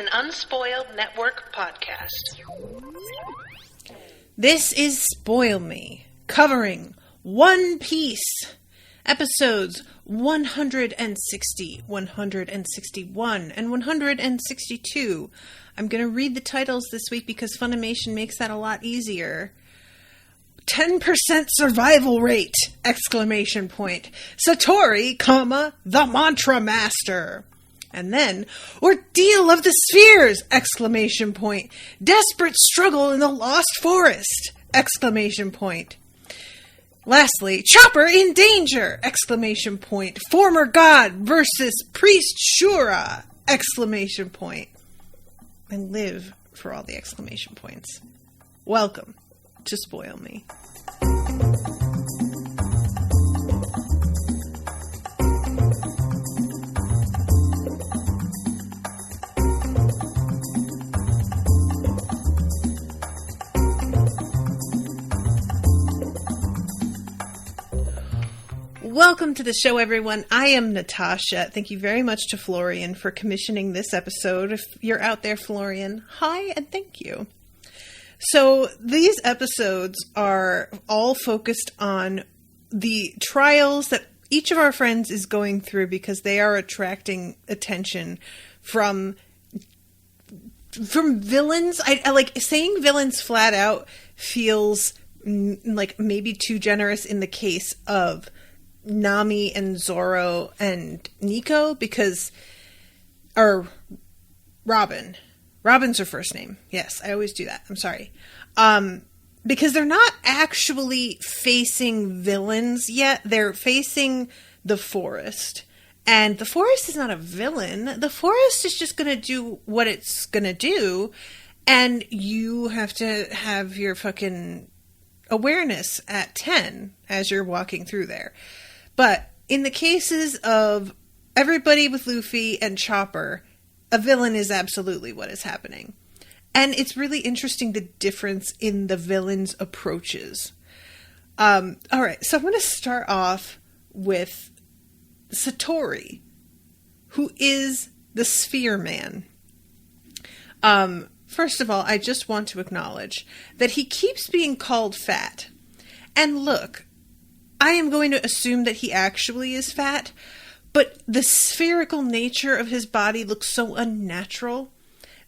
an Unspoiled Network podcast. This is Spoil Me, covering One Piece, episodes 160, 161, and 162. I'm going to read the titles this week because Funimation makes that a lot easier. 10% survival rate! Exclamation point. Satori, the Mantra Master. And then, Ordeal of the Spheres! Exclamation point. Desperate struggle in the Lost Forest! Exclamation point. Lastly, Chopper in danger! Exclamation point. Former God versus Priest Shura! Exclamation point. And live for all the exclamation points. Welcome to Spoil Me. Welcome to the show, everyone. I am Natasha. Thank you very much to Florian for commissioning this episode. If you're out there, Florian, hi and thank you. So these episodes are all focused on the trials that each of our friends is going through because they are attracting attention from villains. I like saying villains flat out feels like maybe too generous in the case of Nami and Zoro and Nico or Robin. Robin's her first name. Yes, I always do that. I'm sorry. Because they're not actually facing villains yet. They're facing the forest. And the forest is not a villain. The forest is just going to do what it's going to do. And you have to have your fucking awareness at 10 as you're walking through there. But in the cases of everybody with Luffy and Chopper, a villain is absolutely what is happening. And it's really interesting the difference in the villain's approaches. All right, so I'm going to start off with Satori, who is the Sphere Man. First of all, I just want to acknowledge that he keeps being called fat. And look, I am going to assume that he actually is fat, but the spherical nature of his body looks so unnatural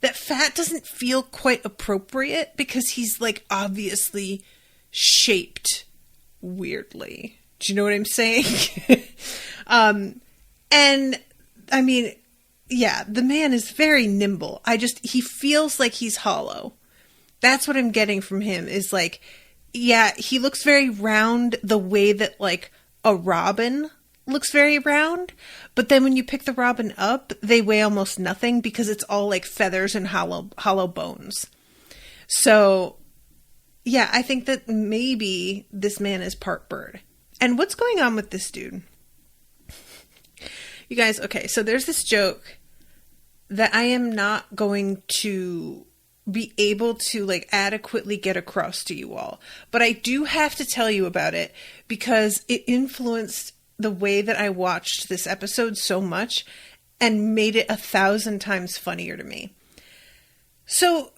that fat doesn't feel quite appropriate because he's like obviously shaped weirdly. Do you know what I'm saying? And I mean, yeah, the man is very nimble. He feels like he's hollow. That's what I'm getting from him is like, yeah, he looks very round the way that like a robin looks very round, but then when you pick the robin up, they weigh almost nothing because it's all like feathers and hollow bones. So, yeah, I think that maybe this man is part bird. And what's going on with this dude? You guys, okay, so there's this joke that I am not going to be able to like adequately get across to you all, but I do have to tell you about it because it influenced the way that I watched this episode so much and made it 1,000 times funnier to me. So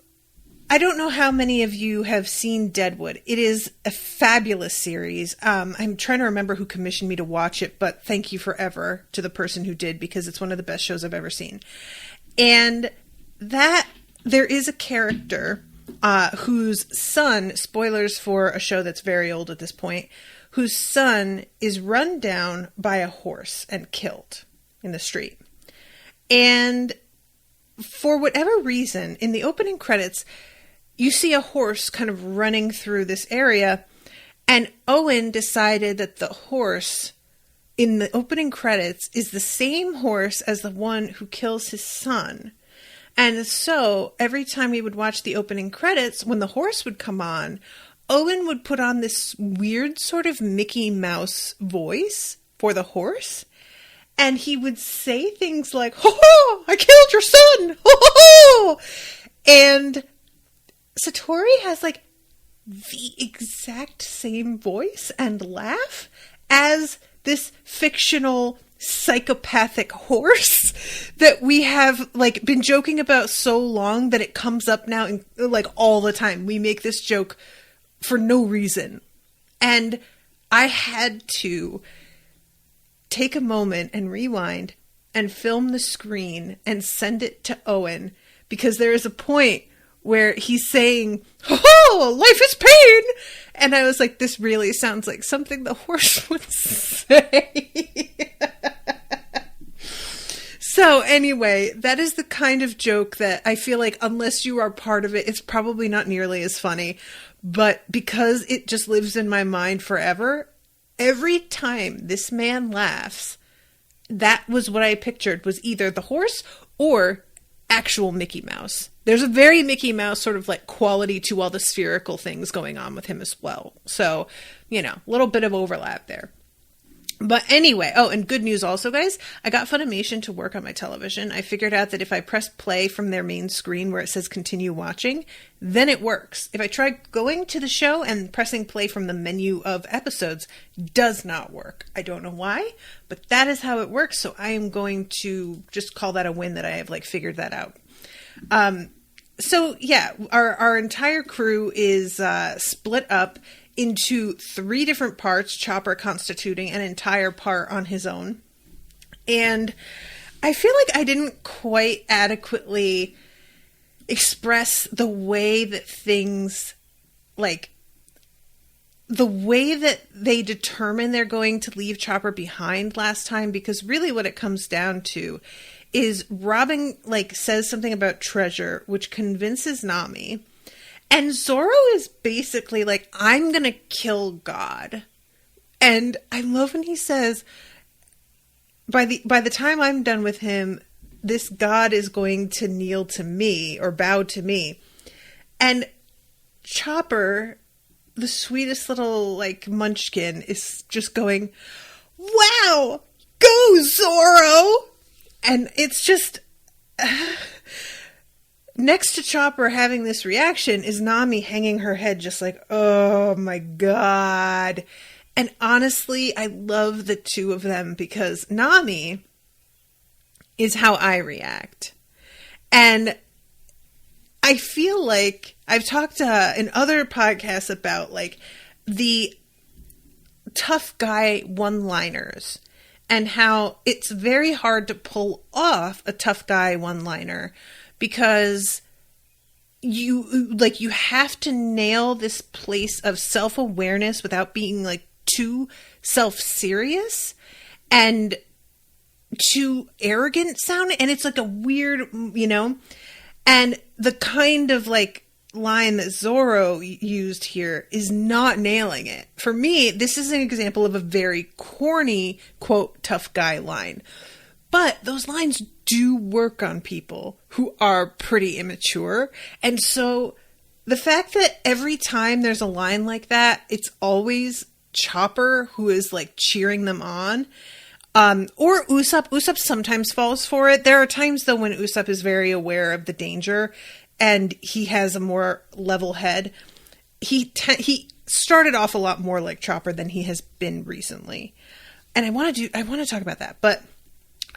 I don't know how many of you have seen Deadwood. It is a fabulous series. I'm trying to remember who commissioned me to watch it, but thank you forever to the person who did because it's one of the best shows I've ever seen. And that there is a character whose son, spoilers for a show that's very old at this point, whose son is run down by a horse and killed in the street. And for whatever reason, in the opening credits, you see a horse kind of running through this area, and Owen decided that the horse in the opening credits is the same horse as the one who kills his son. And so every time we would watch the opening credits, when the horse would come on, Owen would put on this weird sort of Mickey Mouse voice for the horse. And he would say things like, "Ho ho, I killed your son! Ho ho ho!" And Satori has like the exact same voice and laugh as this fictional psychopathic horse that we have like been joking about so long that it comes up now in, like all the time. We make this joke for no reason. And I had to take a moment and rewind and film the screen and send it to Owen, because there is a point where he's saying, "Oh, life is pain." And I was like, this really sounds like something the horse would say. So anyway, that is the kind of joke that I feel like unless you are part of it, it's probably not nearly as funny. But because it just lives in my mind forever, every time this man laughs, that was what I pictured, was either the horse or actual Mickey Mouse. There's a very Mickey Mouse sort of like quality to all the spherical things going on with him as well. So, you know, a little bit of overlap there. But anyway, oh, and good news also, guys. I got Funimation to work on my television. I figured out that if I press play from their main screen where it says continue watching, then it works. If I try going to the show and pressing play from the menu of episodes, does not work. I don't know why, but that is how it works. So I am going to just call that a win that I have like figured that out. So yeah, our entire crew is split up into 3 different parts, Chopper constituting an entire part on his own. And I feel like I didn't quite adequately express the way that things, like, the way that they determine they're going to leave Chopper behind last time, because really what it comes down to is Robin, like, says something about treasure, which convinces Nami. And Zoro is basically like, I'm going to kill God. And I love when he says, by the time I'm done with him, this God is going to kneel to me or bow to me. And Chopper, the sweetest little like munchkin, is just going, wow, go Zoro. And it's just... Next to Chopper having this reaction is Nami hanging her head just like, oh my God. And honestly, I love the two of them because Nami is how I react. And I feel like I've talked in other podcasts about like the tough guy one-liners and how it's very hard to pull off a tough guy one-liner because you have to nail this place of self-awareness without being like too self-serious and too arrogant sounding. And it's like a weird, you know, and the kind of like line that Zoro used here is not nailing it. For me, this is an example of a very corny, quote, tough guy line. But those lines do work on people who are pretty immature. And so the fact that every time there's a line like that, it's always Chopper who is like cheering them on. Or Usopp. Usopp sometimes falls for it. There are times though when Usopp is very aware of the danger and he has a more level head. He started off a lot more like Chopper than he has been recently. And I want to talk about that. But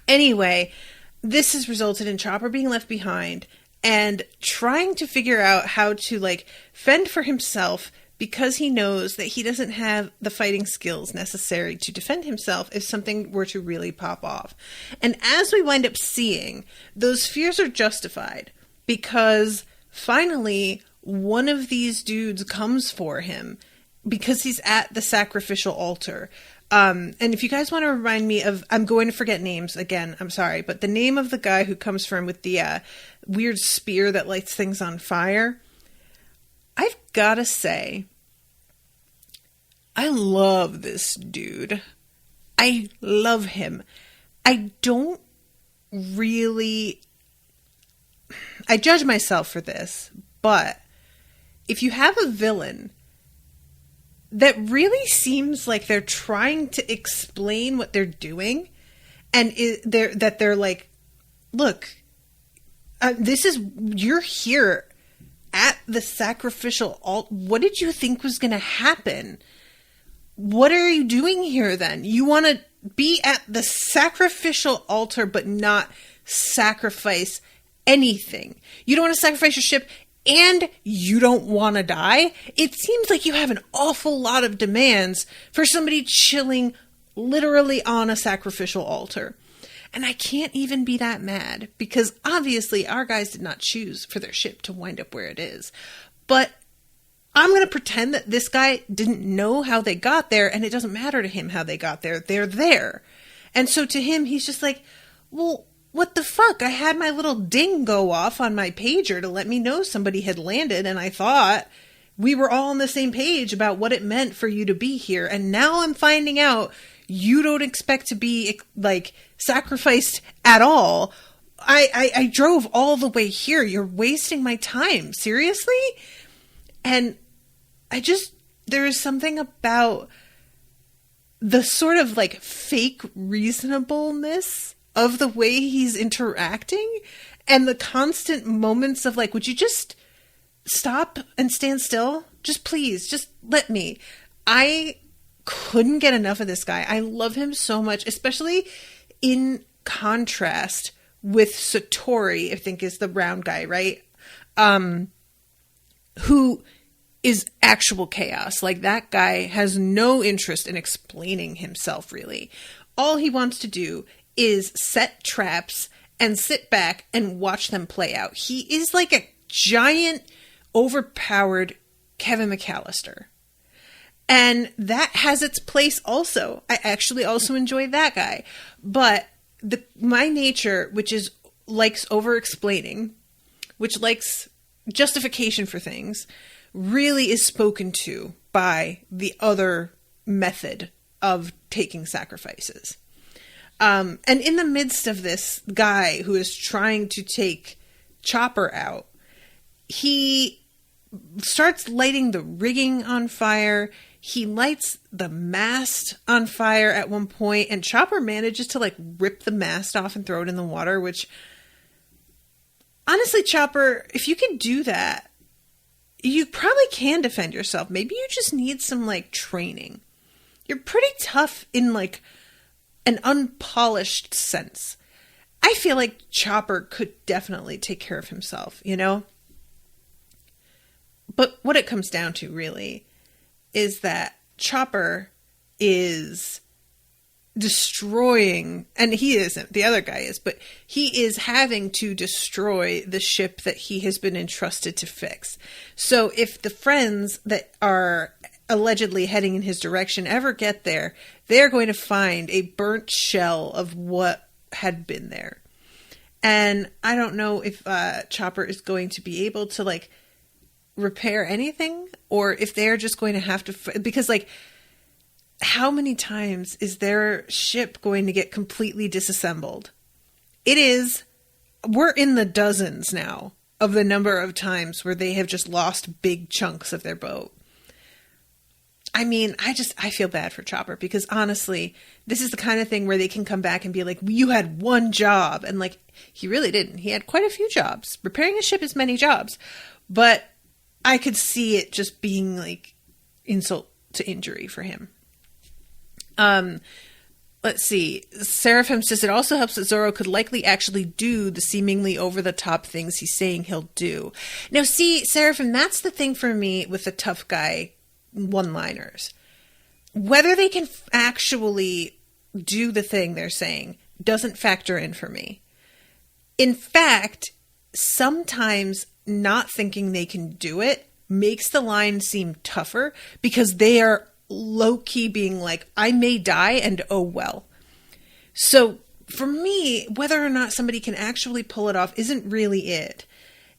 anyway, this has resulted in Chopper being left behind and trying to figure out how to like fend for himself because he knows that he doesn't have the fighting skills necessary to defend himself if something were to really pop off. And as we wind up seeing, those fears are justified because finally one of these dudes comes for him because he's at the sacrificial altar. And if you guys want to remind me of, I'm going to forget names again, I'm sorry, but the name of the guy who comes for him with the weird spear that lights things on fire, I've got to say, I love this dude. I love him. I don't really... I judge myself for this, but if you have a villain that really seems like they're trying to explain what they're doing, and they're like, look, you're here at the sacrificial altar. What did you think was going to happen? What are you doing here then? You want to be at the sacrificial altar, but not sacrifice anything. You don't want to sacrifice your ship and you don't want to die. It seems like you have an awful lot of demands for somebody chilling literally on a sacrificial altar. And I can't even be that mad because obviously our guys did not choose for their ship to wind up where it is. But I'm going to pretend that this guy didn't know how they got there, and it doesn't matter to him how they got there. They're there. And so to him, he's just like, well, what the fuck? I had my little ding go off on my pager to let me know somebody had landed, and I thought we were all on the same page about what it meant for you to be here. And now I'm finding out you don't expect to be, like, sacrificed at all. I drove all the way here. You're wasting my time. Seriously? And there is something about the sort of like fake reasonableness of the way he's interacting and the constant moments of like, would you just stop and stand still? Just please, just let me. I couldn't get enough of this guy. I love him so much, especially in contrast with Satori, I think is the round guy, right? Who is actual chaos. Like, that guy has no interest in explaining himself, really. All he wants to do is set traps and sit back and watch them play out. He is like a giant, overpowered Kevin McAllister. And that has its place also. I actually also enjoy that guy. But my nature, which likes over-explaining, which likes justification for things, really is spoken to by the other method of taking sacrifices. And in the midst of this guy who is trying to take Chopper out, he starts lighting the rigging on fire. He lights the mast on fire at one point, and Chopper manages to like rip the mast off and throw it in the water, which honestly, Chopper, if you can do that, you probably can defend yourself. Maybe you just need some like training. You're pretty tough in like an unpolished sense. I feel like Chopper could definitely take care of himself, you know? But what it comes down to really is that Chopper is destroying, and he isn't, the other guy is, but he is having to destroy the ship that he has been entrusted to fix. So if the friends that are allegedly heading in his direction ever get there, they're going to find a burnt shell of what had been there. And I don't know if Chopper is going to be able to like repair anything, or if they're just going to have to, because like, how many times is their ship going to get completely disassembled? We're in the dozens now of the number of times where they have just lost big chunks of their boat. I mean, I feel bad for Chopper because honestly, this is the kind of thing where they can come back and be like, you had one job. And like, he really didn't. He had quite a few jobs. Repairing a ship is many jobs. But I could see it just being like insult to injury for him. Let's see. Seraphim says it also helps that Zoro could likely actually do the seemingly over-the-top things he's saying he'll do. Now, see, Seraphim, that's the thing for me with the tough guy one-liners. Whether they can actually do the thing they're saying doesn't factor in for me. In fact, sometimes not thinking they can do it makes the line seem tougher because they are low-key being like, I may die and oh well. So for me, whether or not somebody can actually pull it off isn't really it.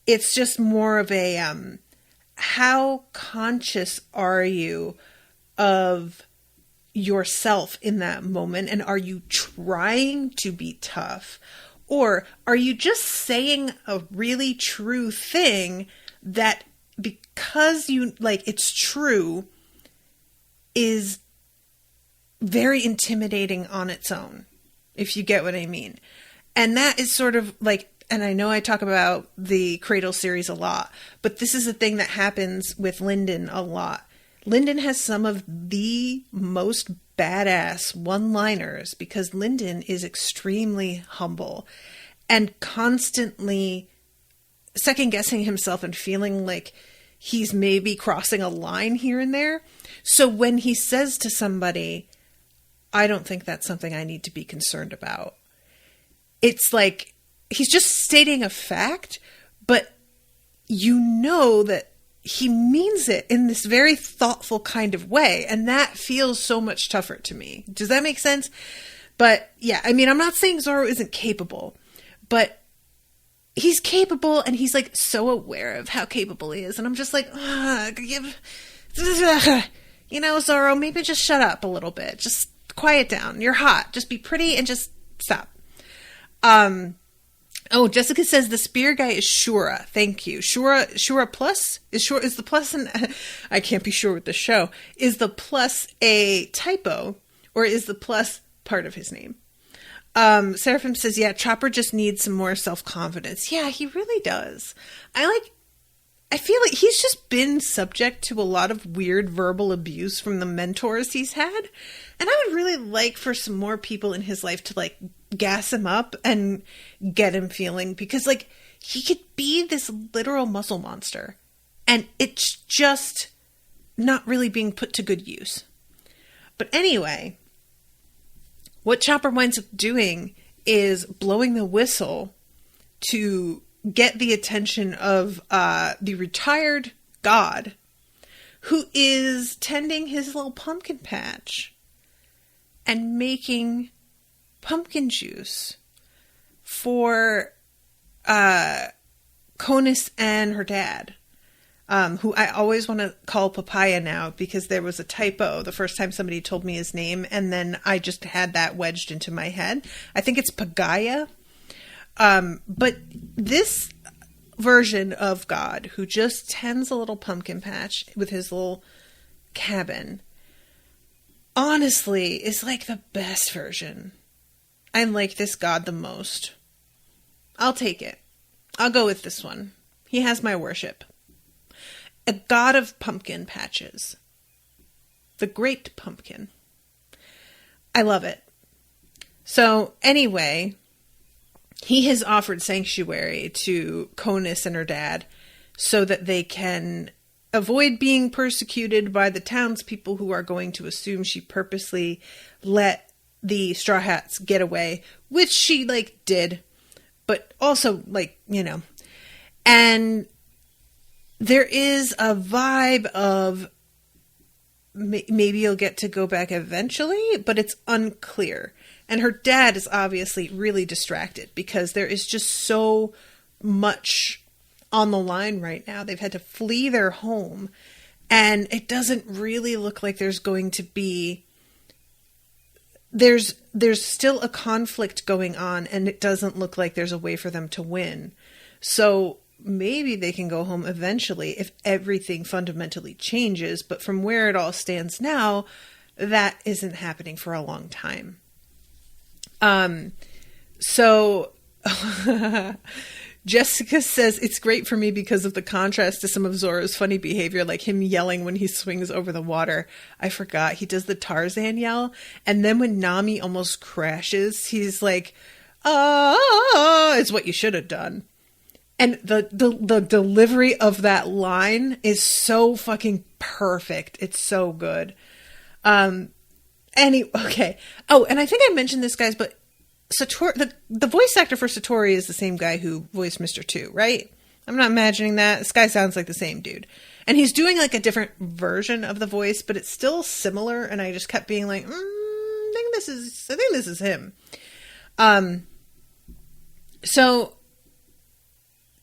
It's just more of a how conscious are you of yourself in that moment, and are you trying to be tough, or are you just saying a really true thing that because you like it's true is very intimidating on its own, if you get what I mean. And that is sort of like, and I know I talk about the Cradle series a lot, but this is a thing that happens with Linden a lot. Lyndon has some of the most badass one-liners because Lyndon is extremely humble and constantly second-guessing himself and feeling like he's maybe crossing a line here and there. So when he says to somebody, I don't think that's something I need to be concerned about, it's like he's just stating a fact, but you know that he means it in this very thoughtful kind of way. And that feels so much tougher to me. Does that make sense? But yeah, I mean, I'm not saying Zoro isn't capable, but he's capable and he's like so aware of how capable he is. And I'm just like, you know, Zoro, maybe just shut up a little bit. Just quiet down. You're hot. Just be pretty and just stop. Oh, Jessica says the spear guy is Shura. Thank you. Shura plus? Is the plus an... I can't be sure with the show. Is the plus a typo or is the plus part of his name? Seraphim says, yeah, Chopper just needs some more self-confidence. Yeah, he really does. I feel like he's just been subject to a lot of weird verbal abuse from the mentors he's had. And I would really like for some more people in his life to like gas him up and get him feeling, because like he could be this literal muscle monster and it's just not really being put to good use. But anyway, what Chopper winds up doing is blowing the whistle to get the attention of the retired god who is tending his little pumpkin patch and making pumpkin juice for Conus and her dad, who I always want to call Papaya now because there was a typo the first time somebody told me his name, and then I just had that wedged into my head. I think it's Pagaya. But this version of God, who just tends a little pumpkin patch with his little cabin, honestly is like the best version. I like this God the most. I'll take it. I'll go with this one. He has my worship. A god of pumpkin patches. The Great Pumpkin. I love it. So anyway, he has offered sanctuary to Conus and her dad so that they can avoid being persecuted by the townspeople who are going to assume she purposely let the Straw Hats get away, which she like did, but also like, you know, and there is a vibe of maybe you'll get to go back eventually, but it's unclear. And her dad is obviously really distracted because there is just so much on the line right now. They've had to flee their home, and it doesn't really look like there's going to be... There's still a conflict going on, and it doesn't look like there's a way for them to win. So maybe they can go home eventually if everything fundamentally changes, but from where it all stands now, that isn't happening for a long time. So Jessica says it's great for me because of the contrast to some of Zoro's funny behavior, like him yelling when he swings over the water. I forgot. He does the Tarzan yell. And then when Nami almost crashes, he's like, it's what you should have done. And the delivery of that line is so fucking perfect. It's so good. Okay. Oh, and I think I mentioned this, guys, but Satori, the voice actor for Satori is the same guy who voiced Mr. 2, right? I'm not imagining that. This guy sounds like the same dude. And he's doing like a different version of the voice, but it's still similar. And I just kept being like, I think this is him. So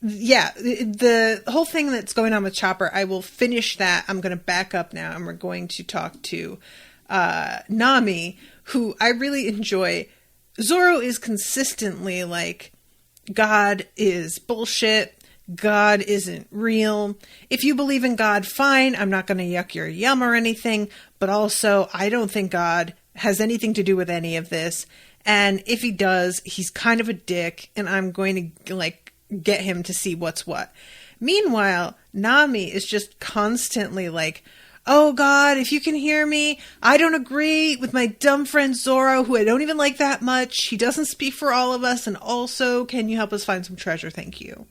yeah, the whole thing that's going on with Chopper, I will finish that. I'm going to back up now and we're going to talk to Nami, who I really enjoy. Zoro is consistently like, God is bullshit. God isn't real. If you believe in God, fine. I'm not going to yuck your yum or anything. But also, I don't think God has anything to do with any of this. And if he does, he's kind of a dick. And I'm going to like get him to see what's what. Meanwhile, Nami is just constantly like, oh God, if you can hear me, I don't agree with my dumb friend Zoro, who I don't even like that much. He doesn't speak for all of us. And also, can you help us find some treasure? Thank you.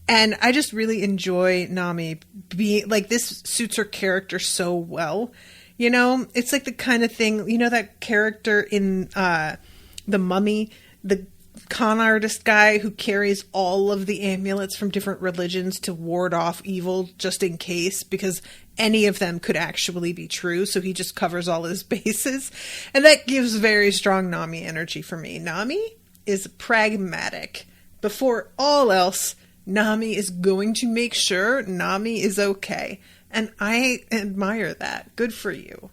And I just really enjoy Nami being like, this suits her character so well. You know, it's like the kind of thing, you know, that character in The Mummy, the con artist guy who carries all of the amulets from different religions to ward off evil just in case, because any of them could actually be true. So he just covers all his bases. And that gives very strong Nami energy for me. Nami is pragmatic. Before all else, Nami is going to make sure Nami is okay. And I admire that. Good for you.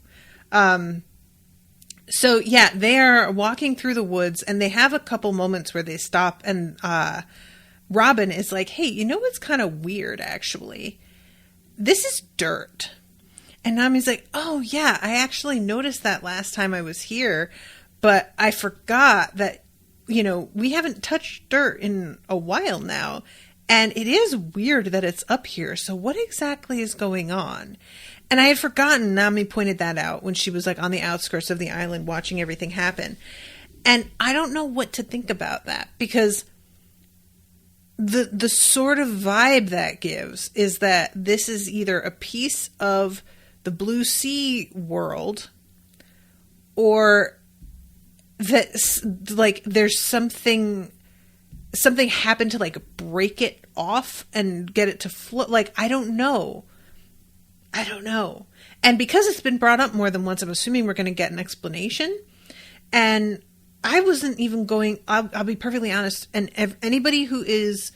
So yeah, they are walking through the woods and they have a couple moments where they stop and Robin is like, hey, you know what's kind of weird actually? This is dirt. And Nami's like, oh yeah, I actually noticed that last time I was here, but I forgot that, you know, we haven't touched dirt in a while now. And it is weird that it's up here. So what exactly is going on? And I had forgotten, Nami pointed that out when she was like on the outskirts of the island watching everything happen. And I don't know what to think about that, because the sort of vibe that gives is that this is either a piece of the Blue Sea world, or that like there's something happened to like break it off and get it to float. Like, I don't know. And because it's been brought up more than once, I'm assuming we're going to get an explanation. And I wasn't even going, I'll be perfectly honest. And if anybody who is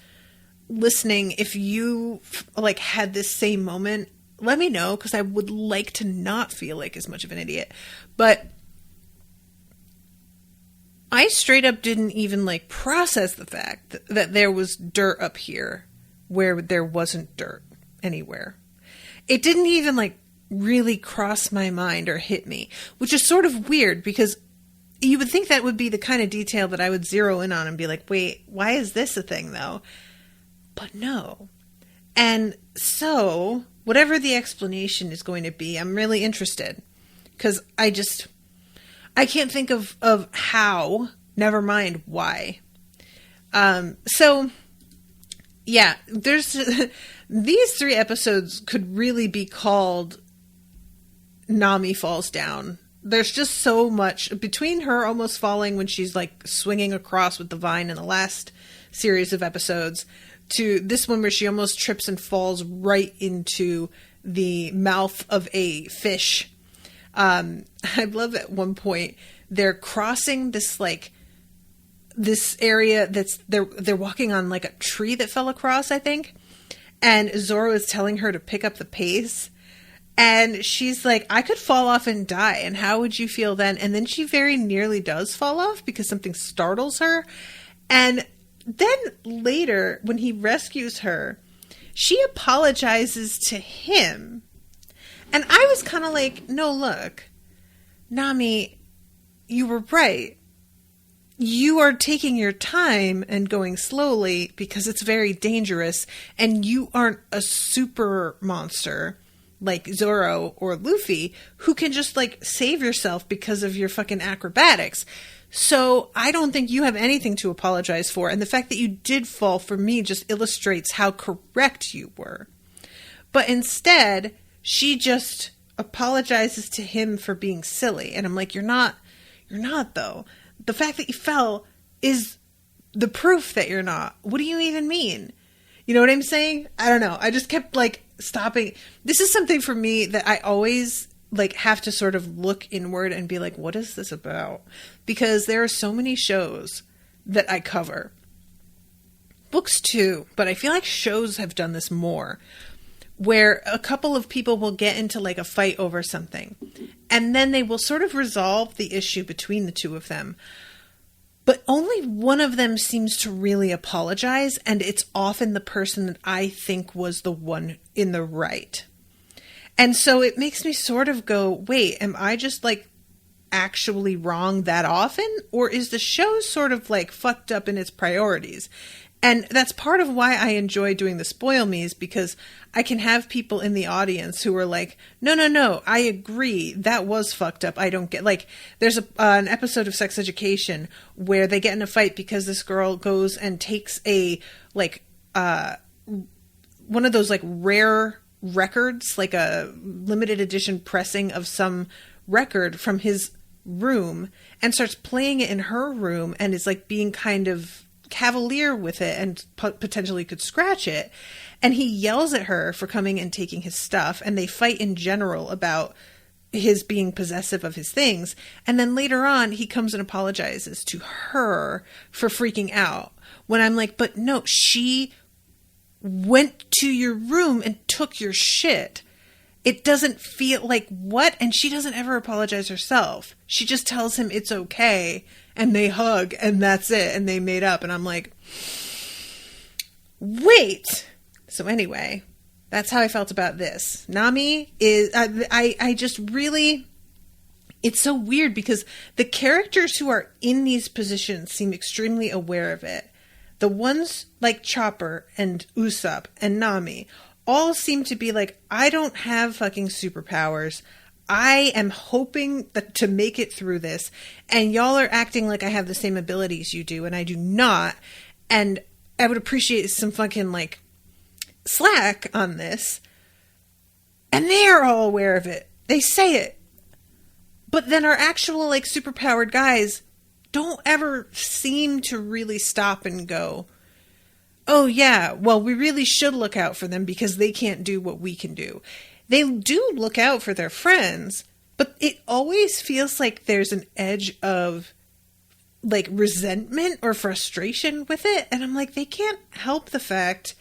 listening, if you like had this same moment, let me know, because I would like to not feel like as much of an idiot. But I straight up didn't even like process the fact that there was dirt up here where there wasn't dirt anywhere. It didn't even like really cross my mind or hit me, which is sort of weird, because you would think that would be the kind of detail that I would zero in on and be like, wait, why is this a thing though? But no. And so whatever the explanation is going to be, I'm really interested, because I can't think of how, never mind why. So yeah, there's these 3 episodes could really be called Nami Falls Down. There's just so much between her almost falling when she's like swinging across with the vine in the last series of episodes, to this one where she almost trips and falls right into the mouth of a fish. I love at one point they're crossing this like this area that's they're walking on like a tree that fell across, I think. And Zoro is telling her to pick up the pace. And she's like, I could fall off and die. And how would you feel then? And then she very nearly does fall off because something startles her. And then later, when he rescues her, she apologizes to him. And I was kind of like, no, look, Nami, you were right. You are taking your time and going slowly because it's very dangerous, and you aren't a super monster like Zoro or Luffy who can just like save yourself because of your fucking acrobatics. So I don't think you have anything to apologize for. And the fact that you did fall, for me, just illustrates how correct you were. But instead, she just apologizes to him for being silly. And I'm like, you're not though. The fact that you fell is the proof that you're not. What do you even mean? You know what I'm saying? I don't know. I just kept like stopping. This is something for me that I always like have to sort of look inward and be like, what is this about? Because there are so many shows that I cover. Books too, but I feel like shows have done this more, where a couple of people will get into like a fight over something, and then they will sort of resolve the issue between the two of them. But only one of them seems to really apologize, and it's often the person that I think was the one in the right. And so it makes me sort of go, wait, am I just like actually wrong that often, or is the show sort of like fucked up in its priorities? And that's part of why I enjoy doing the Spoil Me's, because I can have people in the audience who are like, no, I agree. That was fucked up. I don't get, like, there's an episode of Sex Education where they get in a fight because this girl goes and takes a, like, one of those, like, rare records, like a limited edition pressing of some record from his room, and starts playing it in her room, and is, like, being kind of cavalier with it and potentially could scratch it. And he yells at her for coming and taking his stuff, and they fight in general about his being possessive of his things. And then later on, he comes and apologizes to her for freaking out. When I'm like, but no, she went to your room and took your shit. It doesn't feel like, what? And she doesn't ever apologize herself. She just tells him it's okay, and they hug, and that's it, and they made up. And I'm like, wait. So anyway, that's how I felt about this. Nami is, I just really, it's so weird because the characters who are in these positions seem extremely aware of it. The ones like Chopper and Usopp and Nami all seem to be like, I don't have fucking superpowers. I am hoping that to make it through this, and y'all are acting like I have the same abilities you do, and I do not. And I would appreciate some fucking, like, slack on this. And they are all aware of it. They say it. But then our actual, like, superpowered guys don't ever seem to really stop and go, oh yeah, well, we really should look out for them because they can't do what we can do. They do look out for their friends, but it always feels like there's an edge of, like, resentment or frustration with it. And I'm like, they can't help the fact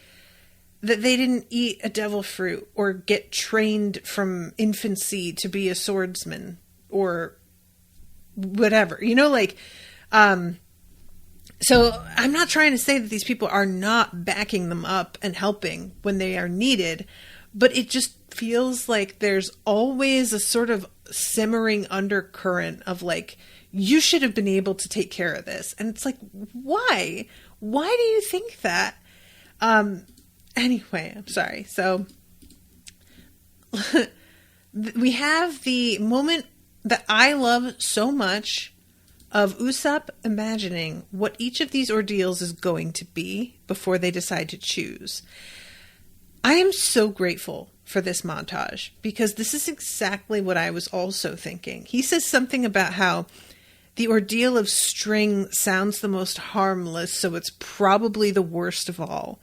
that they didn't eat a devil fruit or get trained from infancy to be a swordsman or whatever, you know, like, so I'm not trying to say that these people are not backing them up and helping when they are needed, but it just feels like there's always a sort of simmering undercurrent of, like, you should have been able to take care of this. And it's like, why? Why do you think that? Anyway, I'm sorry. So we have the moment that I love so much of Usopp imagining what each of these ordeals is going to be before they decide to choose. I am so grateful for this montage because this is exactly what I was also thinking. He says something about how the ordeal of string sounds the most harmless, so it's probably the worst of all.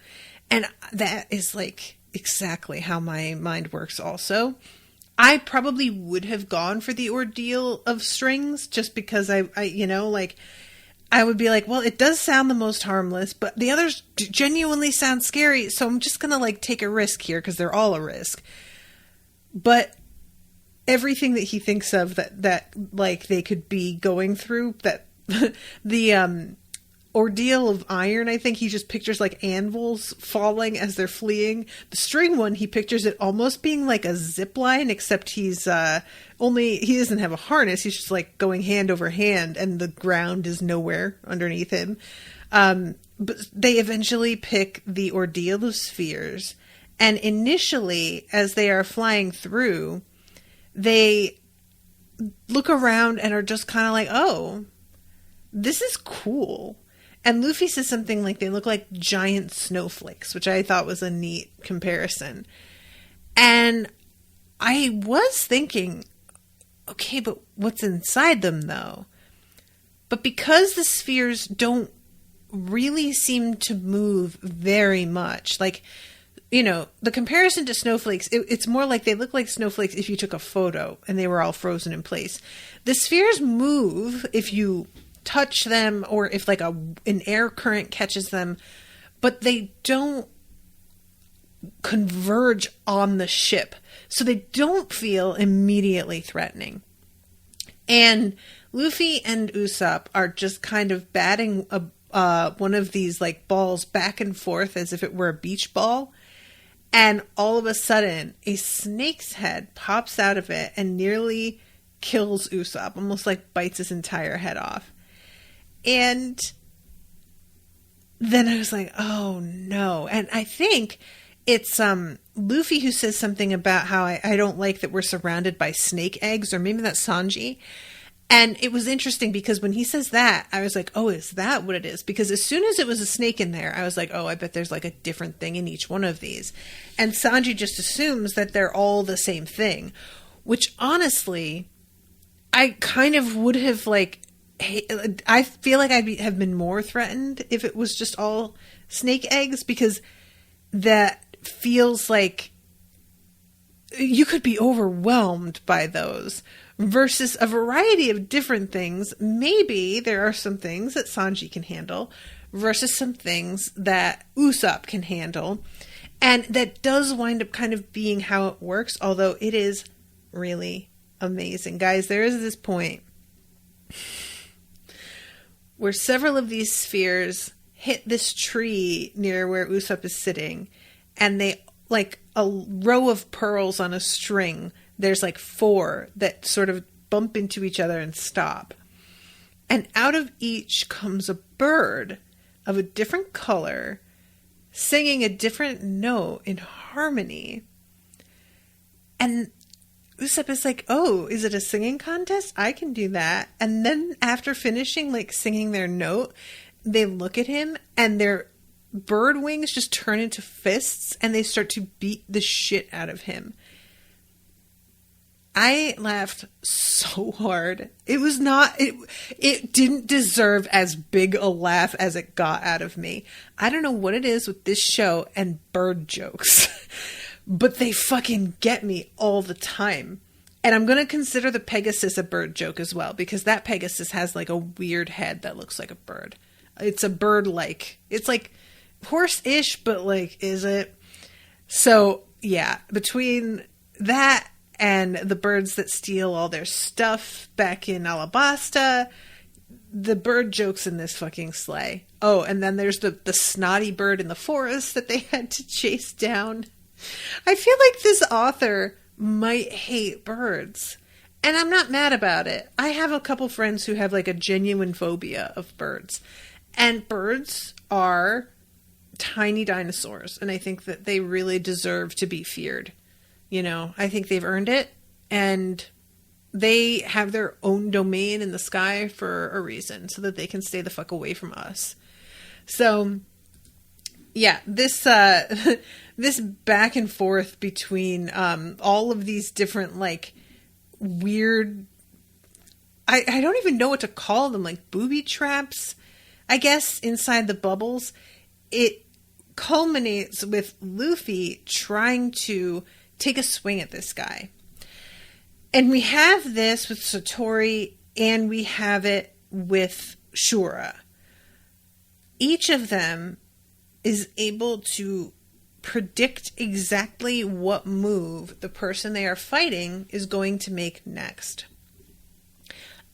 And that is, like, exactly how my mind works also. I probably would have gone for the ordeal of strings just because I you know, like, I would be like, well, it does sound the most harmless, but the others genuinely sound scary, so I'm just going to, like, take a risk here because they're all a risk. But everything that he thinks of that like they could be going through, that the ordeal of iron, I think he just pictures, like, anvils falling as they're fleeing. The string one, he pictures it almost being like a zip line, except he's he doesn't have a harness. He's just, like, going hand over hand and the ground is nowhere underneath him. But they eventually pick the ordeal of spheres, and initially, as they are flying through, they look around and are just kind of like, oh, this is cool. And Luffy says something like they look like giant snowflakes, which I thought was a neat comparison. And I was thinking, okay, but what's inside them, though? But because the spheres don't really seem to move very much, like, you know, the comparison to snowflakes, it's more like they look like snowflakes if you took a photo and they were all frozen in place. The spheres move if you touch them or if, like, an air current catches them, but they don't converge on the ship, so they don't feel immediately threatening. And Luffy and Usopp are just kind of batting one of these, like, balls back and forth as if it were a beach ball, and all of a sudden a snake's head pops out of it and nearly kills Usopp, almost like bites his entire head off. And then I was like, oh no. And I think it's Luffy who says something about how I don't like that we're surrounded by snake eggs, or maybe that's Sanji. And it was interesting because when he says that, I was like, oh, is that what it is? Because as soon as it was a snake in there, I was like, oh, I bet there's like a different thing in each one of these. And Sanji just assumes that they're all the same thing, which honestly, I kind of would have like, I feel like I'd have been more threatened if it was just all snake eggs, because that feels like you could be overwhelmed by those. Versus a variety of different things. Maybe there are some things that Sanji can handle versus some things that Usopp can handle. And that does wind up kind of being how it works, although it is really amazing. Guys, there is this point where several of these spheres hit this tree near where Usopp is sitting, and they, like a row of pearls on a string, there's like 4 that sort of bump into each other and stop. And out of each comes a bird of a different color, singing a different note in harmony. And Usopp is like, oh, is it a singing contest? I can do that. And then after finishing like singing their note, they look at him and their bird wings just turn into fists and they start to beat the shit out of him. I laughed so hard. It was not, it didn't deserve as big a laugh as it got out of me. I don't know what it is with this show and bird jokes, but they fucking get me all the time. And I'm going to consider the Pegasus a bird joke as well, because that Pegasus has like a weird head that looks like a bird. It's a bird-like. It's like horse-ish, but like, is it? So yeah, between that and the birds that steal all their stuff back in Alabasta, the bird jokes in this fucking slay. Oh, and then there's the snotty bird in the forest that they had to chase down. I feel like this author might hate birds, and I'm not mad about it. I have a couple friends who have like a genuine phobia of birds, and birds are tiny dinosaurs, and I think that they really deserve to be feared. You know, I think they've earned it, and they have their own domain in the sky for a reason, so that they can stay the fuck away from us. So, yeah, this this back and forth between all of these different, like, weird, I don't even know what to call them, like booby traps, I guess, inside the bubbles. It culminates with Luffy trying to take a swing at this guy. And we have this with Satori, and we have it with Shura. Each of them is able to predict exactly what move the person they are fighting is going to make next.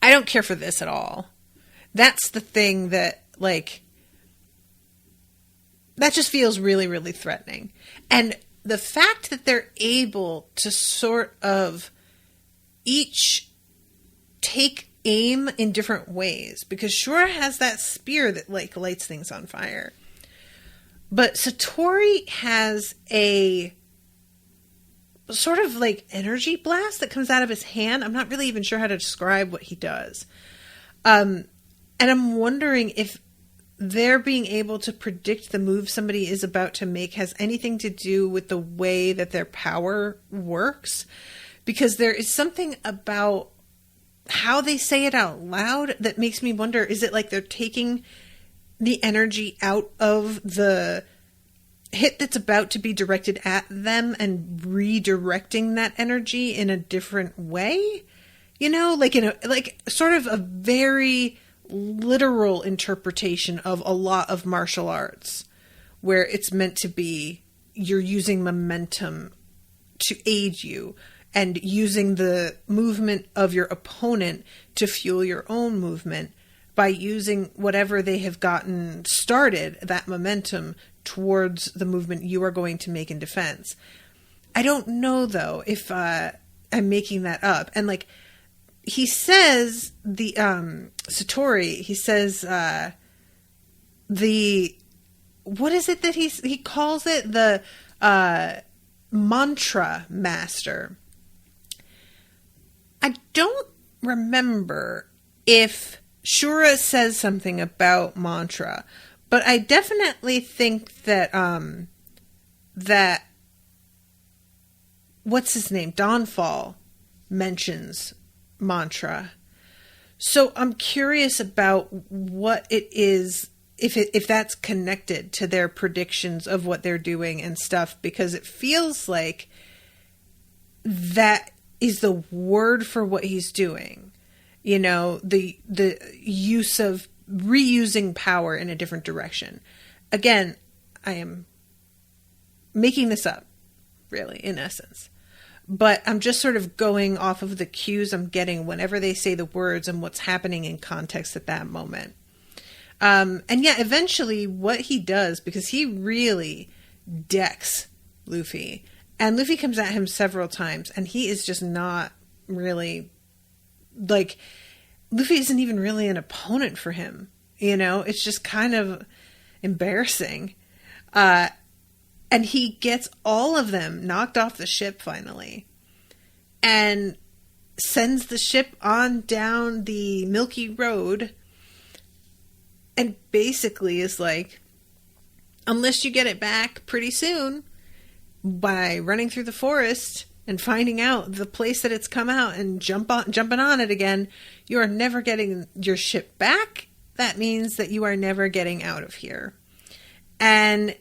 I don't care for this at all. That's the thing that, like, that just feels really, really threatening. And the fact that they're able to sort of each take aim in different ways, because Shura has that spear that like lights things on fire, but Satori has a sort of like energy blast that comes out of his hand. I'm not really even sure how to describe what he does. And I'm wondering if they're being able to predict the move somebody is about to make has anything to do with the way that their power works. Because there is something about how they say it out loud that makes me wonder, is it like they're taking the energy out of the hit that's about to be directed at them and redirecting that energy in a different way? You know, like in a, like sort of a very literal interpretation of a lot of martial arts, where it's meant to be you're using momentum to aid you and using the movement of your opponent to fuel your own movement by using whatever they have gotten started, that momentum, towards the movement you are going to make in defense. I don't know, though, if I'm making that up. And, like, he says the Satori, he says the, what is it that he calls it? The mantra master. I don't remember if Shura says something about mantra, but I definitely think that that what's his name? Dawnfall mentions mantra. So I'm curious about what it is, if that's connected to their predictions of what they're doing and stuff, because it feels like that is the word for what he's doing. You know, the use of reusing power in a different direction. Again, I am making this up, really, in essence. But I'm just sort of going off of the cues I'm getting whenever they say the words and what's happening in context at that moment. And yeah, eventually what he does, because he really decks Luffy. And Luffy comes at him several times, and he is just not really, like, Luffy isn't even really an opponent for him. You know, it's just kind of embarrassing. And he gets all of them knocked off the ship finally. And sends the ship on down the Milky Road. And basically is like, unless you get it back pretty soon by running through the forest and finding out the place that it's come out and jumping on it again, you are never getting your ship back. That means that you are never getting out of here. And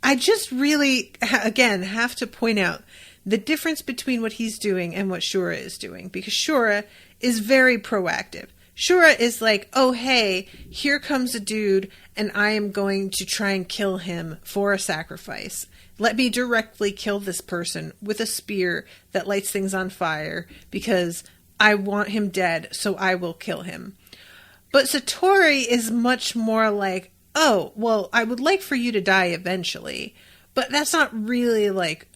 I just really, again, have to point out the difference between what he's doing and what Shura is doing. Because Shura is very proactive. Shura is like, oh, hey, here comes a dude, and I am going to try and kill him for a sacrifice. Let me directly kill this person with a spear that lights things on fire because I want him dead, so I will kill him. But Satori is much more like, oh, well, I would like for you to die eventually, but that's not really like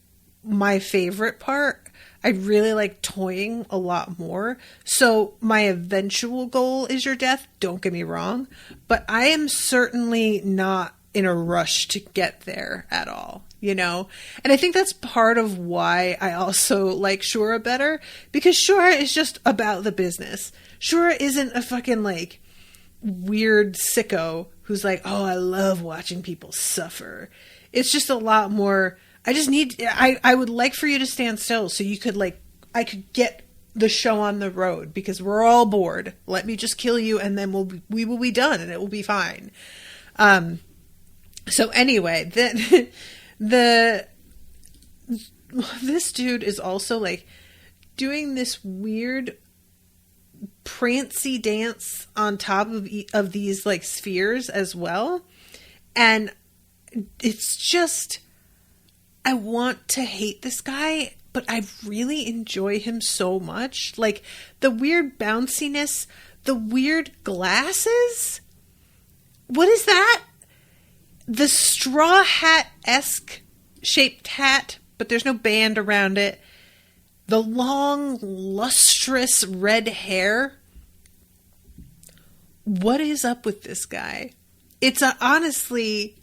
my favorite part. I really like toying a lot more. So my eventual goal is your death. Don't get me wrong, but I am certainly not in a rush to get there at all, you know? And I think that's part of why I also like Shura better, because Shura is just about the business. Shura isn't a fucking like weird sicko who's like, oh, I love watching people suffer. It's just a lot more, I would like for you to stand still so you could like, I could get the show on the road because we're all bored. Let me just kill you and then we will be done and it will be fine. So anyway, this dude is also like doing this weird prancy dance on top of these like spheres as well. And it's just, I want to hate this guy, but I really enjoy him so much. Like the weird bounciness, the weird glasses. What is that? The straw hat-esque shaped hat, but there's no band around it. The long, lustrous red hair. What is up with this guy? It's honestly,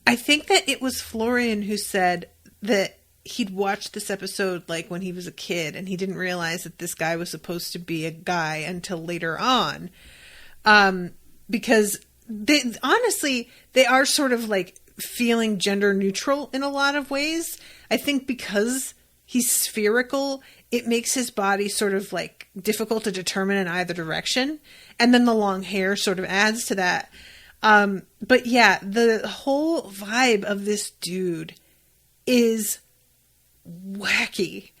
I think that it was Florian who said that he'd watched this episode like when he was a kid and he didn't realize that this guy was supposed to be a guy until later on. Because they are sort of like feeling gender neutral in a lot of ways. I think because he's spherical, it makes his body sort of like difficult to determine in either direction. And then the long hair sort of adds to that. But yeah, the whole vibe of this dude is wacky.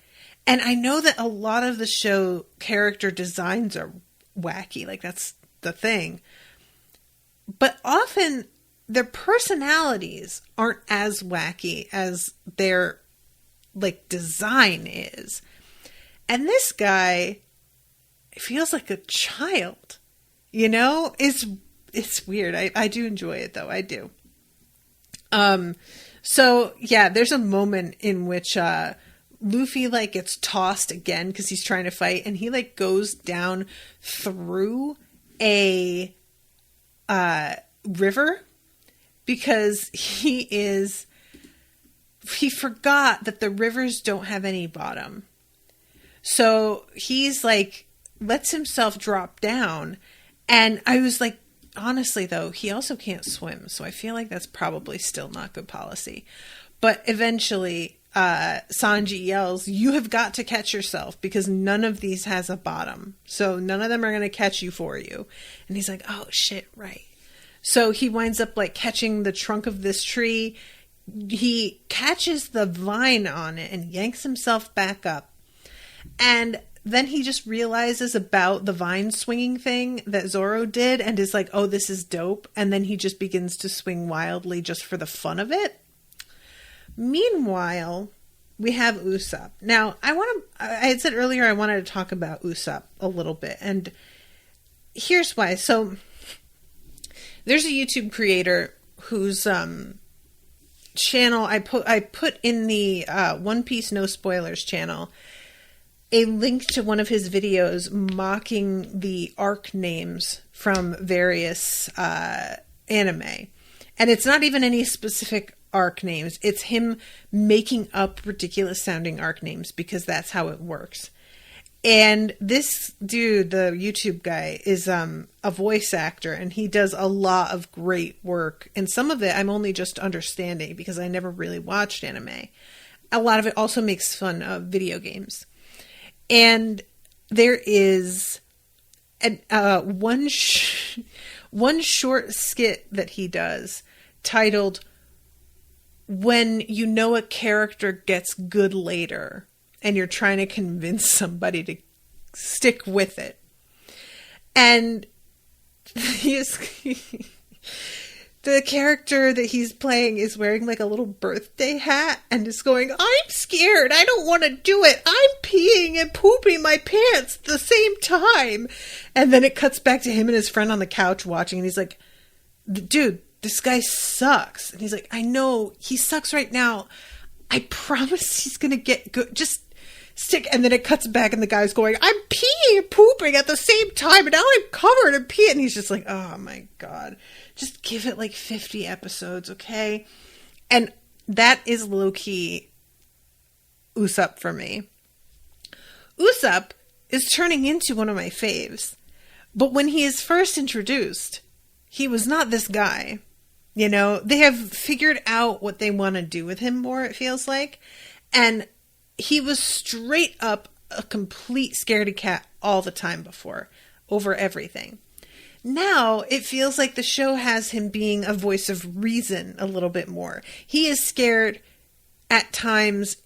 And I know that a lot of the show character designs are wacky. Like that's the thing. But often their personalities aren't as wacky as their like design is. And this guy feels like a child, you know? It's weird. I do enjoy it though. I do. So yeah, there's a moment in which Luffy like gets tossed again because he's trying to fight, and he like goes down through a river because he forgot that the rivers don't have any bottom. So he's like lets himself drop down, and I was like, honestly though, he also can't swim, so I feel like that's probably still not good policy. But eventually Sanji yells, "You have got to catch yourself because none of these has a bottom. So none of them are going to catch you for you." And he's like, "Oh shit, right." So he winds up like catching the trunk of this tree. He catches the vine on it and yanks himself back up. And then he just realizes about the vine swinging thing that Zoro did and is like, "Oh, this is dope." And then he just begins to swing wildly just for the fun of it. Meanwhile, we have Usopp. Now, I had said earlier I wanted to talk about Usopp a little bit. And here's why. So there's a YouTube creator whose channel I put in the One Piece No Spoilers channel a link to one of his videos mocking the arc names from various anime. And it's not even any specific arc names. It's him making up ridiculous sounding arc names because that's how it works. And this dude, the YouTube guy, is a voice actor, and he does a lot of great work. And some of it I'm only just understanding because I never really watched anime. A lot of it also makes fun of video games. And there is one short skit that he does titled "When You Know a Character Gets Good Later and You're Trying to Convince Somebody to Stick With It." And the character that he's playing is wearing like a little birthday hat and is going, "I'm scared. I don't want to do it. I'm peeing and pooping my pants at the same time." And then it cuts back to him and his friend on the couch watching, and he's like, "Dude, this guy sucks." And he's like, "I know he sucks right now. I promise he's going to get good. Just stick." And then it cuts back and the guy's going, "I'm peeing and pooping at the same time. And now I'm covered in pee." And he's just like, "Oh my God, just give it like 50 episodes. Okay." And that is low key Usopp for me. Usopp is turning into one of my faves. But when he is first introduced, he was not this guy. You know, they have figured out what they want to do with him more, it feels like. And he was straight up a complete scaredy cat all the time before, over everything. Now, it feels like the show has him being a voice of reason a little bit more. He is scared at times,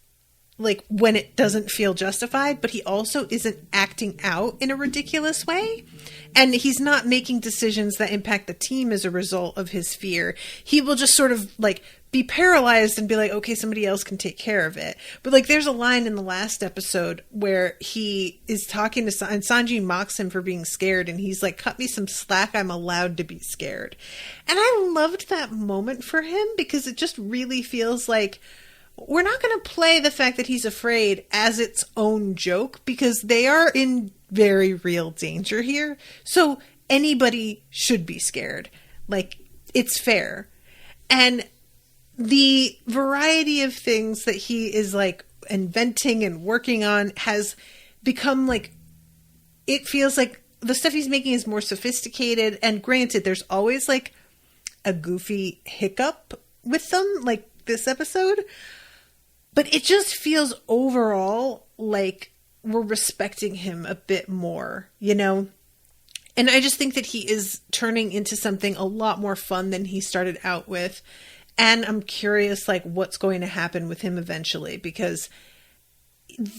like when it doesn't feel justified, but he also isn't acting out in a ridiculous way. And he's not making decisions that impact the team as a result of his fear. He will just sort of like be paralyzed and be like, "Okay, somebody else can take care of it." But like there's a line in the last episode where he is talking to and Sanji mocks him for being scared, and he's like, "Cut me some slack, I'm allowed to be scared." And I loved that moment for him because it just really feels like we're not going to play the fact that he's afraid as its own joke because they are in very real danger here. So anybody should be scared. Like, it's fair. And the variety of things that he is like inventing and working on has become like, it feels like the stuff he's making is more sophisticated. And granted, there's always like a goofy hiccup with them, like this episode. But it just feels overall like we're respecting him a bit more, you know? And I just think that he is turning into something a lot more fun than he started out with. And I'm curious, like, what's going to happen with him eventually, because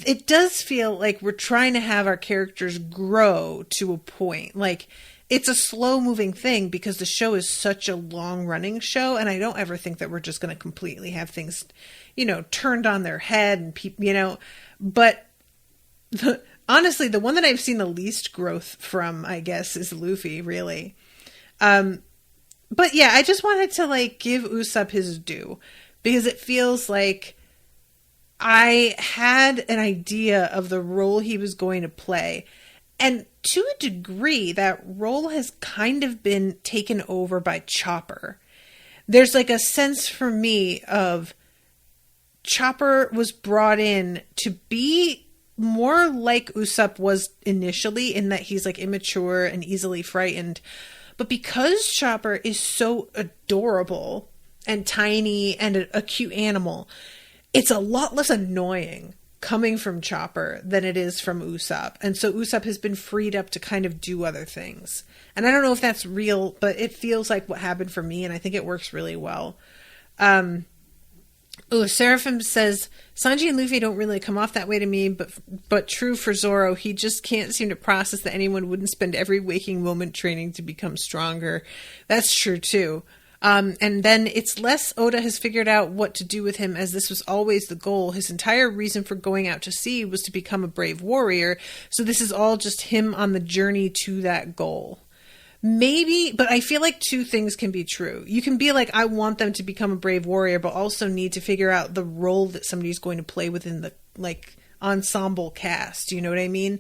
it does feel like we're trying to have our characters grow to a point. Like, it's a slow moving thing because the show is such a long running show. And I don't ever think that we're just going to completely have things, you know, turned on their head and people, you know, but honestly, the one that I've seen the least growth from, I guess, is Luffy, really. But yeah, I just wanted to like give Usopp his due because it feels like I had an idea of the role he was going to play. And to a degree, that role has kind of been taken over by Chopper. There's like a sense for me of Chopper was brought in to be more like Usopp was initially, in that he's like immature and easily frightened. But because Chopper is so adorable and tiny and a cute animal, it's a lot less annoying coming from Chopper than it is from Usopp. And so Usopp has been freed up to kind of do other things. And I don't know if that's real, but it feels like what happened for me, and I think it works really well. Seraphim says, Sanji and Luffy don't really come off that way to me, but true for Zoro. He just can't seem to process that anyone wouldn't spend every waking moment training to become stronger. That's true too. And then it's less Oda has figured out what to do with him, as this was always the goal. His entire reason for going out to sea was to become a brave warrior. So this is all just him on the journey to that goal. Maybe, but I feel like two things can be true. You can be like, I want them to become a brave warrior, but also need to figure out the role that somebody's going to play within the like ensemble cast. You know what I mean?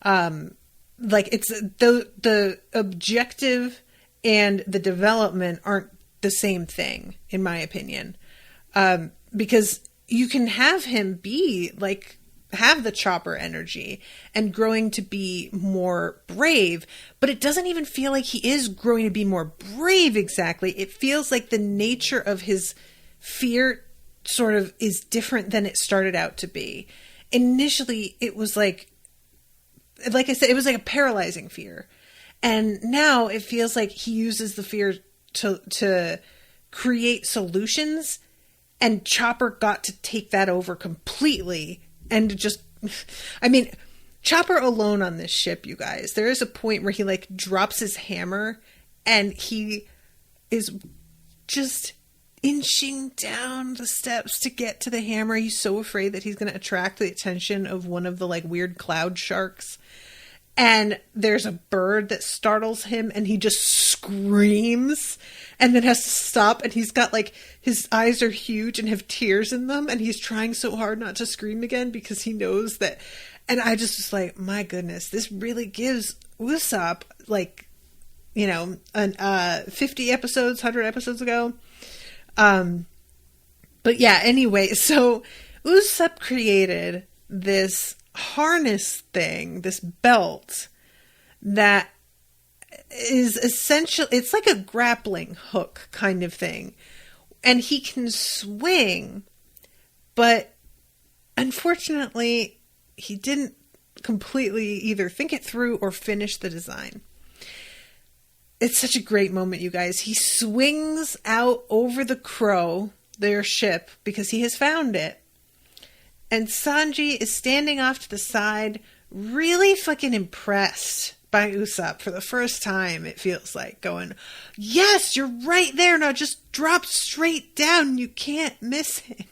Like it's the objective and the development aren't the same thing, in my opinion. Because you can have him be like, have the Chopper energy and growing to be more brave, but it doesn't even feel like he is growing to be more brave exactly. It feels like the nature of his fear sort of is different than it started out to be. Initially, it was like I said, it was like a paralyzing fear. And now it feels like he uses the fear to create solutions, and Chopper got to take that over completely. And just, I mean, Chopper alone on this ship, you guys, there is a point where he like drops his hammer and he is just inching down the steps to get to the hammer. He's so afraid that he's going to attract the attention of one of the like weird cloud sharks. And there's a bird that startles him and he just screams and then has to stop. And he's got like, his eyes are huge and have tears in them. And he's trying so hard not to scream again because he knows that. And I just was like, my goodness, this really gives Usopp like, you know, 50 episodes, 100 episodes ago. But yeah, anyway, so Usopp created this harness thing, this belt that is essential. It's like a grappling hook kind of thing, and he can swing, but unfortunately he didn't completely either think it through or finish the design. It's such a great moment, you guys. He swings out over the Crow, their ship, because he has found it. And Sanji is standing off to the side, really fucking impressed by Usopp for the first time, it feels like, going, yes, you're right there. Now just drop straight down. You can't miss it.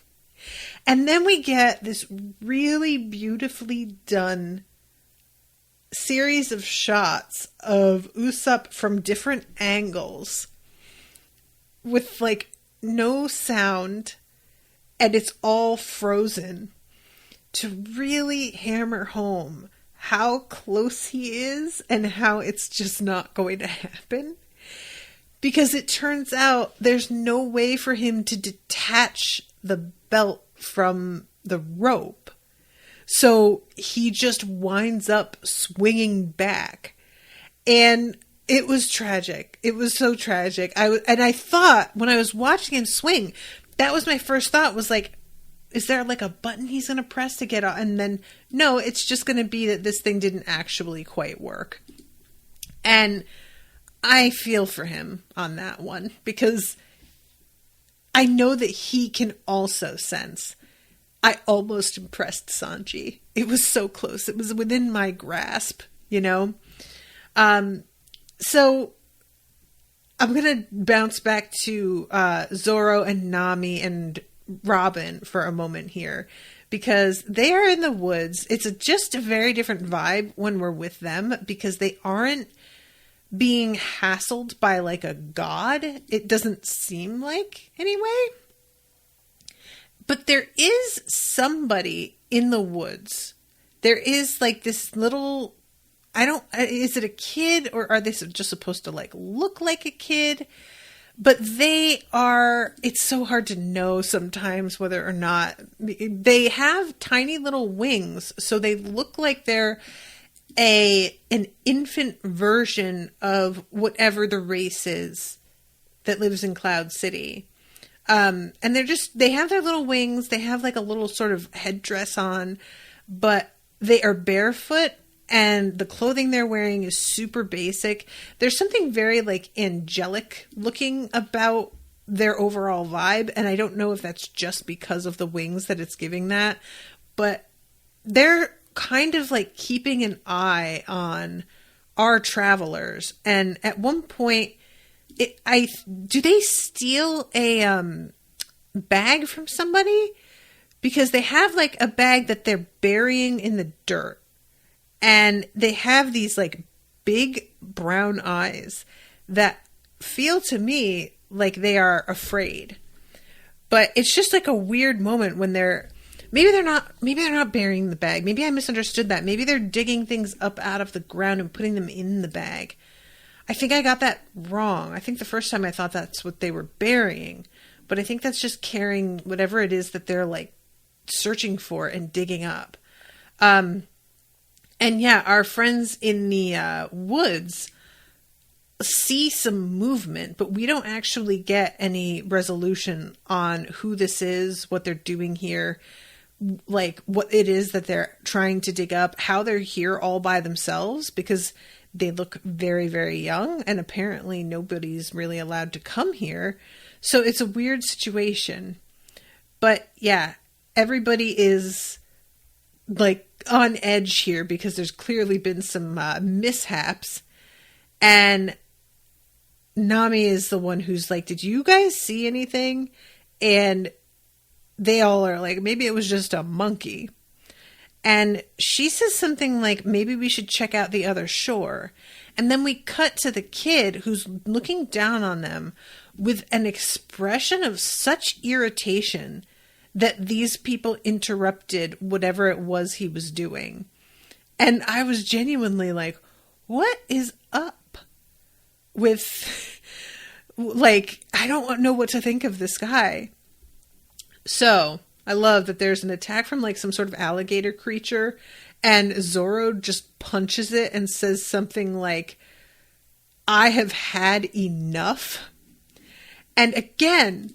And then we get this really beautifully done series of shots of Usopp from different angles with like no sound, and it's all frozen, to really hammer home how close he is and how it's just not going to happen. Because it turns out there's no way for him to detach the belt from the rope. So he just winds up swinging back. And it was tragic. It was so tragic. I thought when I was watching him swing, that was my first thought, was like, is there like a button he's going to press to get on? And then, no, it's just going to be that this thing didn't actually quite work. And I feel for him on that one, because I know that he can also sense, I almost impressed Sanji. It was so close. It was within my grasp, you know? So I'm going to bounce back to Zoro and Nami and Robin for a moment here, because they are in the woods. It's just a very different vibe when we're with them, because they aren't being hassled by like a god. It doesn't seem like, anyway. But there is somebody in the woods. There is like this little, is it a kid or are they just supposed to like look like a kid? But it's so hard to know sometimes whether or not they have tiny little wings. So they look like they're an infant version of whatever the race is that lives in Cloud City. And they have their little wings. They have like a little sort of headdress on, but they are barefoot and the clothing they're wearing is super basic. There's something very like angelic looking about their overall vibe. And I don't know if that's just because of the wings that it's giving that, but they're kind of like keeping an eye on our travelers. And at one point, do they steal a bag from somebody? Because they have like a bag that they're burying in the dirt. And they have these like big brown eyes that feel to me like they are afraid. But it's just like a weird moment when maybe they're not burying the bag. Maybe I misunderstood that. Maybe they're digging things up out of the ground and putting them in the bag. I think I got that wrong. I think the first time I thought that's what they were burying, but I think that's just carrying whatever it is that they're like searching for and digging up. And yeah, our friends in the woods see some movement, but we don't actually get any resolution on who this is, what they're doing here, like what it is that they're trying to dig up, how they're here all by themselves, because they look very, very young and apparently nobody's really allowed to come here. So it's a weird situation. But yeah, everybody is like on edge here because there's clearly been some mishaps. And Nami is the one who's like, did you guys see anything? And they all are like, maybe it was just a monkey. And she says something like, maybe we should check out the other shore. And then we cut to the kid who's looking down on them with an expression of such irritation that these people interrupted whatever it was he was doing. And I was genuinely like, what is up with, like, I don't know what to think of this guy. So I love that there's an attack from like some sort of alligator creature and Zoro just punches it and says something like, I have had enough. And again,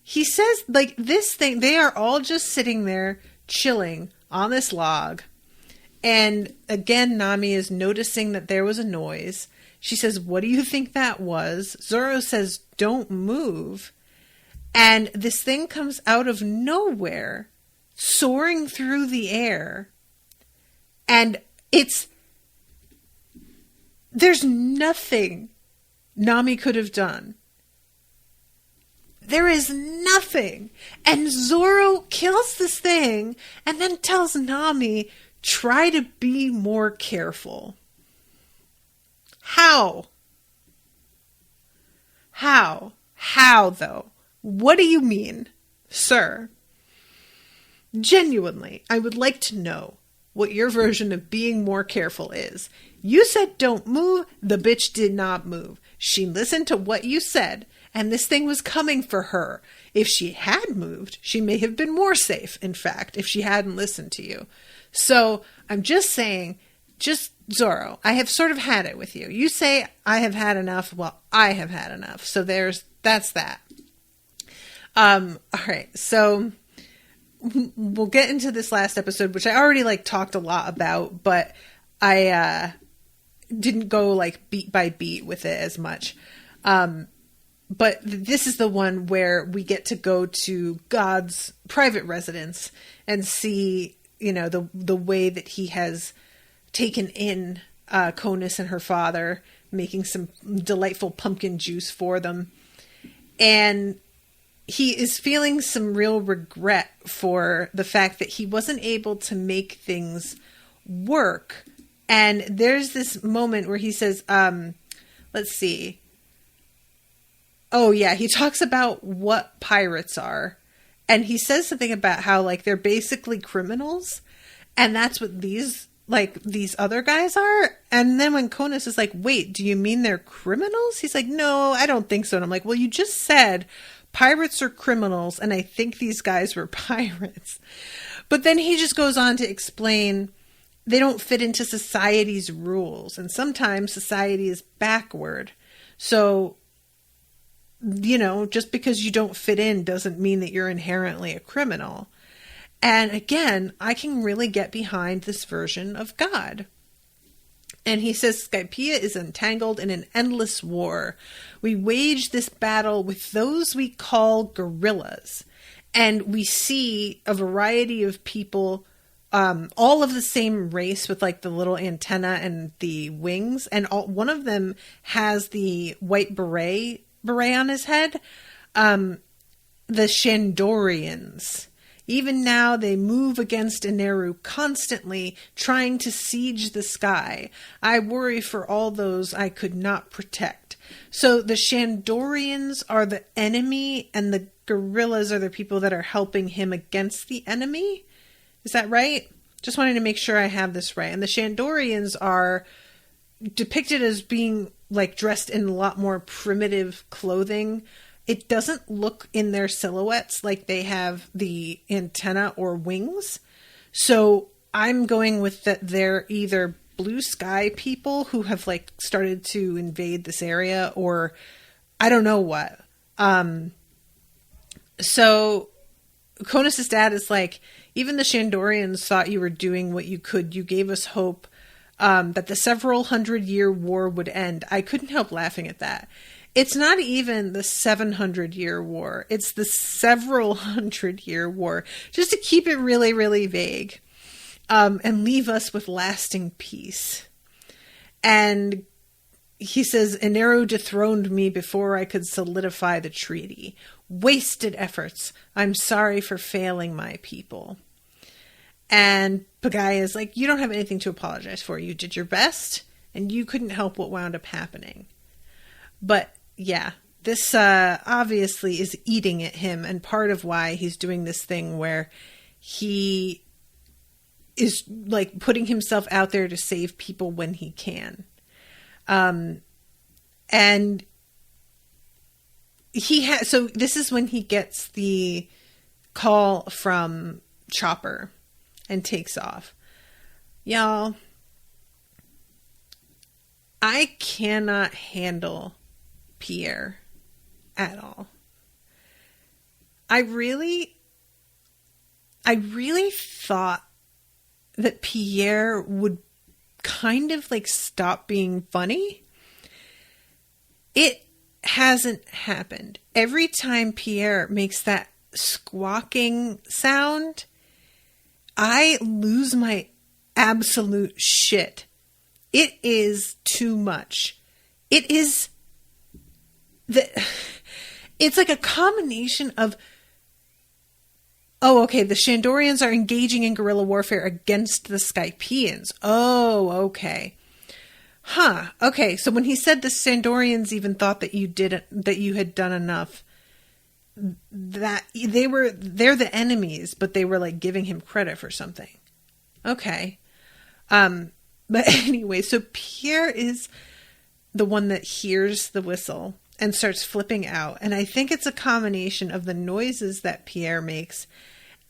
he says like this thing, they are all just sitting there chilling on this log. And again, Nami is noticing that there was a noise. She says, what do you think that was? Zoro says, don't move. And this thing comes out of nowhere, soaring through the air. And there's nothing Nami could have done. There is nothing. And Zoro kills this thing and then tells Nami, try to be more careful. How? How though? What do you mean, sir? Genuinely, I would like to know what your version of being more careful is. You said don't move. The bitch did not move. She listened to what you said, and this thing was coming for her. If she had moved, she may have been more safe, in fact, if she hadn't listened to you. So I'm just saying, Zoro, I have sort of had it with you. You say I have had enough. Well, I have had enough. So that's that. All right. So we'll get into this last episode, which I already like talked a lot about, but I didn't go like beat by beat with it as much. But this is the one where we get to go to God's private residence and see, you know, the way that he has taken in Conus and her father, making some delightful pumpkin juice for them. And he is feeling some real regret for the fact that he wasn't able to make things work. And there's this moment where he says, let's see. Oh yeah, he talks about what pirates are. And he says something about how, like, they're basically criminals. And that's what these other guys are. And then when Conus is like, wait, do you mean they're criminals? He's like, no, I don't think so. And I'm like, well, you just said pirates are criminals. And I think these guys were pirates. But then he just goes on to explain they don't fit into society's rules. And sometimes society is backward. So, you know, just because you don't fit in doesn't mean that you're inherently a criminal. And again, I can really get behind this version of God. And he says, Skypea is entangled in an endless war. We wage this battle with those we call guerillas. And we see a variety of people, all of the same race with like the little antenna and the wings. And one of them has the white beret on his head. The Shandorians. Even now they move against Eneru constantly, trying to siege the sky. I worry for all those I could not protect. So the Shandorians are the enemy, and the guerrillas are the people that are helping him against the enemy. Is that right? Just wanted to make sure I have this right. And the Shandorians are depicted as being like dressed in a lot more primitive clothing. It doesn't look in their silhouettes like they have the antenna or wings. So I'm going with that they're either blue sky people who have like started to invade this area, or I don't know what. So Conus's dad is like, even the Shandorians thought you were doing what you could. You gave us hope that the several 100-year war would end. I couldn't help laughing at that. It's not even the 700-year war. It's the several 100-year war. Just to keep it really, really vague. And leave us with lasting peace. And he says, Eneru dethroned me before I could solidify the treaty. Wasted efforts. I'm sorry for failing my people. And Pagaya is like, you don't have anything to apologize for. You did your best, and you couldn't help what wound up happening. But yeah, this obviously is eating at him, and part of why he's doing this thing where he is like putting himself out there to save people when he can. And so this is when he gets the call from Chopper and takes off. Y'all, I cannot handle Pierre at all. I really thought that Pierre would kind of like stop being funny. It hasn't happened. Every time Pierre makes that squawking sound, I lose my absolute shit. It is too much. It's like a combination of, oh, okay, the Shandorians are engaging in guerrilla warfare against the Skypeans. Oh, okay. Huh. Okay, so when he said the Sandorians even thought that you had done enough, that they're the enemies, but they were like giving him credit for something. Okay. But anyway, so Pierre is the one that hears the whistle and starts flipping out. And I think it's a combination of the noises that Pierre makes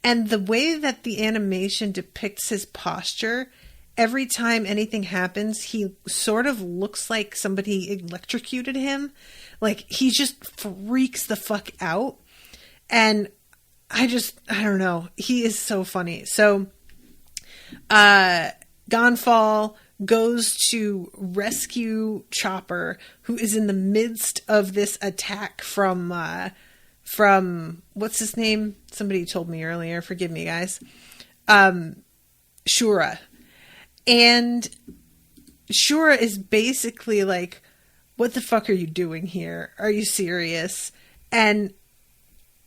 and the way that the animation depicts his posture. Every time anything happens, he sort of looks like somebody electrocuted him. Like, he just freaks the fuck out. And I don't know. He is so funny. So, Gonfall goes to rescue Chopper, who is in the midst of this attack from what's his name? Somebody told me earlier. Forgive me, guys. Shura. And Shura is basically like, what the fuck are you doing here? Are you serious? And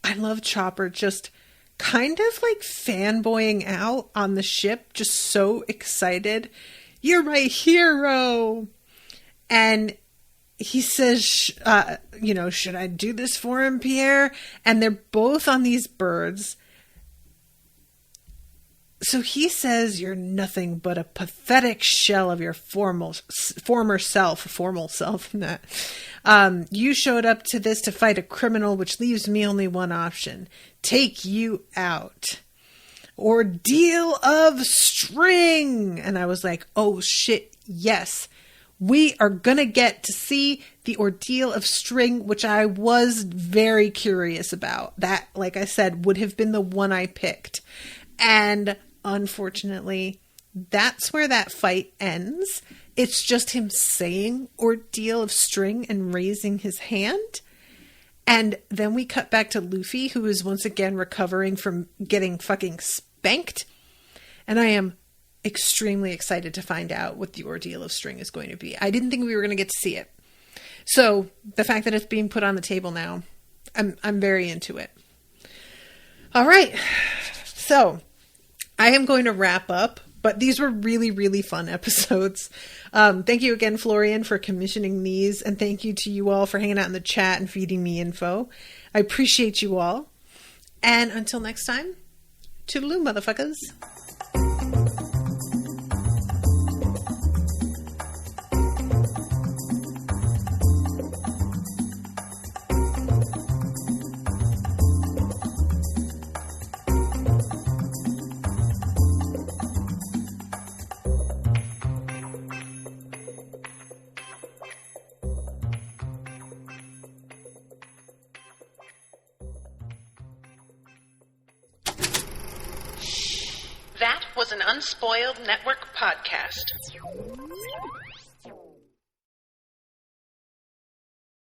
I love Chopper just kind of like fanboying out on the ship, just so excited. You're my hero. And he says, should I do this for him, Pierre? And they're both on these birds. So he says, you're nothing but a pathetic shell of your former self. You showed up to this to fight a criminal, which leaves me only one option. Take you out. Ordeal of string. And I was like, oh shit, yes. We are going to get to see the ordeal of string, which I was very curious about. That, like I said, would have been the one I picked. And unfortunately, that's where that fight ends. It's just him saying ordeal of string and raising his hand. And then we cut back to Luffy, who is once again recovering from getting fucking spanked. And I am extremely excited to find out what the ordeal of string is going to be. I didn't think we were going to get to see it. So the fact that it's being put on the table now, I'm very into it. All right. So I am going to wrap up, but these were really, really fun episodes. Thank you again, Florian, for commissioning these. And thank you to you all for hanging out in the chat and feeding me info. I appreciate you all. And until next time, toodaloo, motherfuckers. That was an Unspoiled Network podcast.